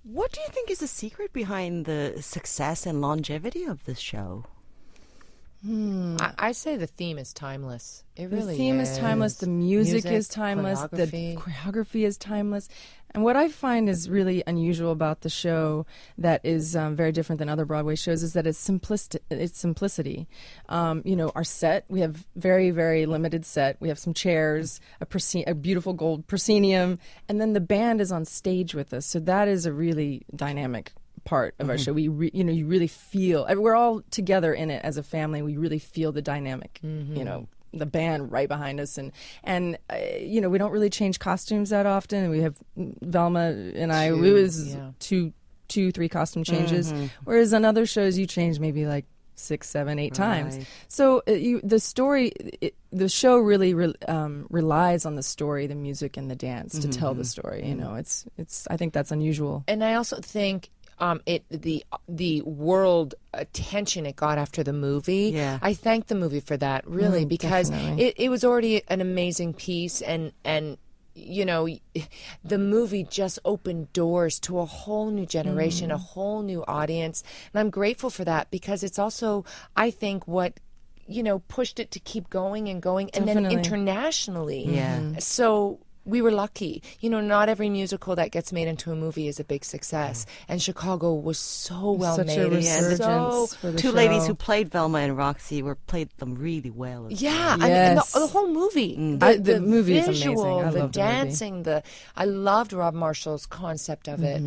What do you think is the secret behind the success and longevity of this show? I say the theme is timeless. It really is. The theme is timeless. The music is timeless. The choreography is timeless. And what I find is really unusual about the show that is very different than other Broadway shows is that it's simplicity. Our set, we have very, very limited set. We have some chairs, a beautiful gold proscenium, and then the band is on stage with us. So that is a really dynamic part of our show. We you really feel, we're all together in it as a family. We really feel the dynamic, the band right behind us, and we don't really change costumes that often. We have Velma and I, it was two, 3 costume changes, whereas on other shows you change maybe like 6, 7, 8 times. So the show really relies on the story, the music, and the dance to tell the story. It's I think that's unusual. And I also think the world attention it got after the movie. Yeah. I thank the movie for that, really, because it was already an amazing piece, and the movie just opened doors to a whole new generation, a whole new audience, and I'm grateful for that, because it's also, I think, what pushed it to keep going and going, and then internationally. Yeah. So we were lucky. Not every musical that gets made into a movie is a big success. And Chicago was so well Such made. A resurgence for the two show. ladies who played Velma and Roxy played them really well. Yeah, and the whole movie. The movie is visual, amazing. I the love dancing, I loved Rob Marshall's concept of it.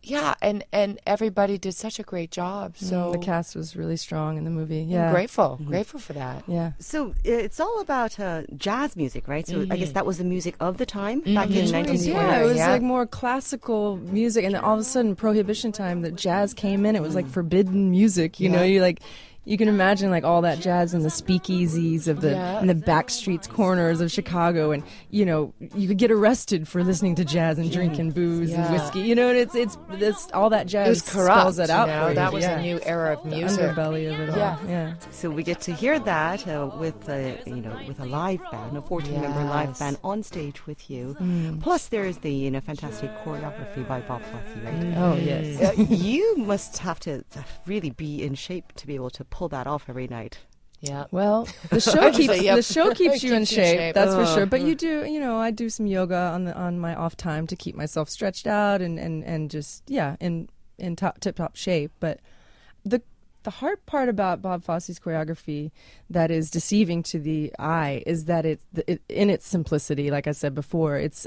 Yeah, and everybody did such a great job. So the cast was really strong in the movie. Yeah, I'm grateful for that. Yeah. So it's all about jazz music, right? So I guess that was the music of the time back in 1920. Yeah, it was like more classical music, and then all of a sudden, Prohibition time, the jazz came in. It was like forbidden music. You can imagine like all that jazz in the speakeasies of in the back streets corners of Chicago, and you could get arrested for listening to jazz and drinking booze and whiskey. And it's all that jazz. It was corrupt. Spells it out for you. That was a new era of music. The underbelly of it all. Yeah. So we get to hear that with a live band, a 14-member live band on stage with you. Plus, there's the fantastic choreography by Bob Fosse, right? Oh yes. You must have to really be in shape to be able to pull that off every night. Yeah. Well, the show keeps you in shape. That's for sure. But you do, I do some yoga on my off time to keep myself stretched out and just in tip-top shape. But the hard part about Bob Fosse's choreography that is deceiving to the eye is that it in its simplicity, like I said before, it's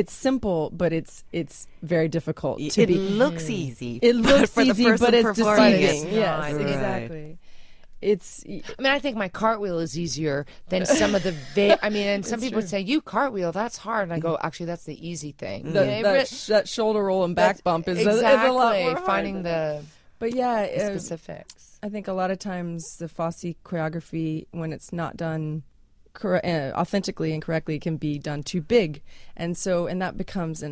simple, but it's very difficult. It looks easy. It looks easy, but it's deceiving. Yes, right. Exactly. I think my cartwheel is easier than some of the. And some people would say, "You cartweel, that's hard," and I go, "Actually, that's the easy thing." That shoulder roll and back bump is a lot more hard. Finding the specifics. I think a lot of times the Fosse choreography, when it's not done authentically and correctly, can be done too big, and that becomes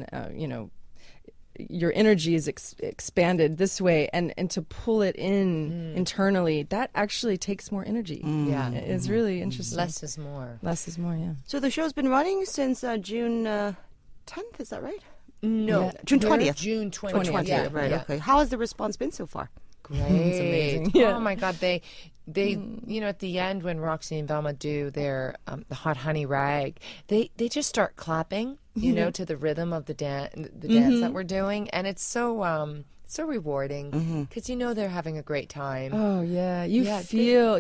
your energy is expanded this way, and to pull it in internally, that actually takes more energy. It's really interesting. Less is more. Yeah. So the show's been running since June 10th, is that right? No, June 20th. June 20th. Yeah, right. Yeah. Okay. How has the response been so far? Great. It's amazing. Yeah. Oh my God, they at the end when Roxy and Velma do their the Hot Honey Rag, they just start clapping, to the rhythm of the dance that we're doing, and it's so rewarding because they're having a great time. Oh yeah, you feel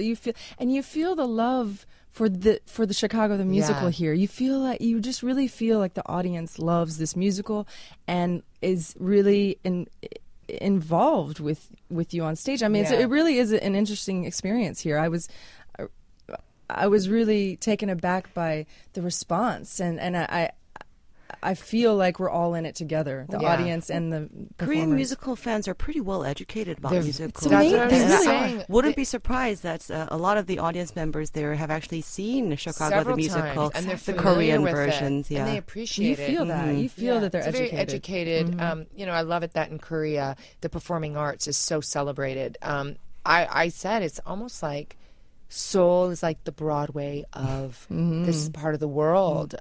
the love for the Chicago the musical here. You just really feel like the audience loves this musical and is really involved with you on stage. It really is an interesting experience here. I was really taken aback by the response, and I feel like we're all in it together, the audience and the performers. Korean musical fans are pretty well educated about musicals. That's what I was saying. Wouldn't be surprised that a lot of the audience members there have actually seen Chicago the musical, and they're the Korean versions. and they appreciate it. You feel that. You feel that they're it's educated. Very educated. I love it that in Korea the performing arts is so celebrated. I said it's almost like Seoul is like the Broadway of this part of the world.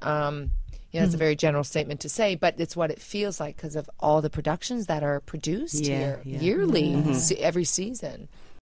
It's a very general statement to say, but it's what it feels like because of all the productions that are produced here yearly, every season.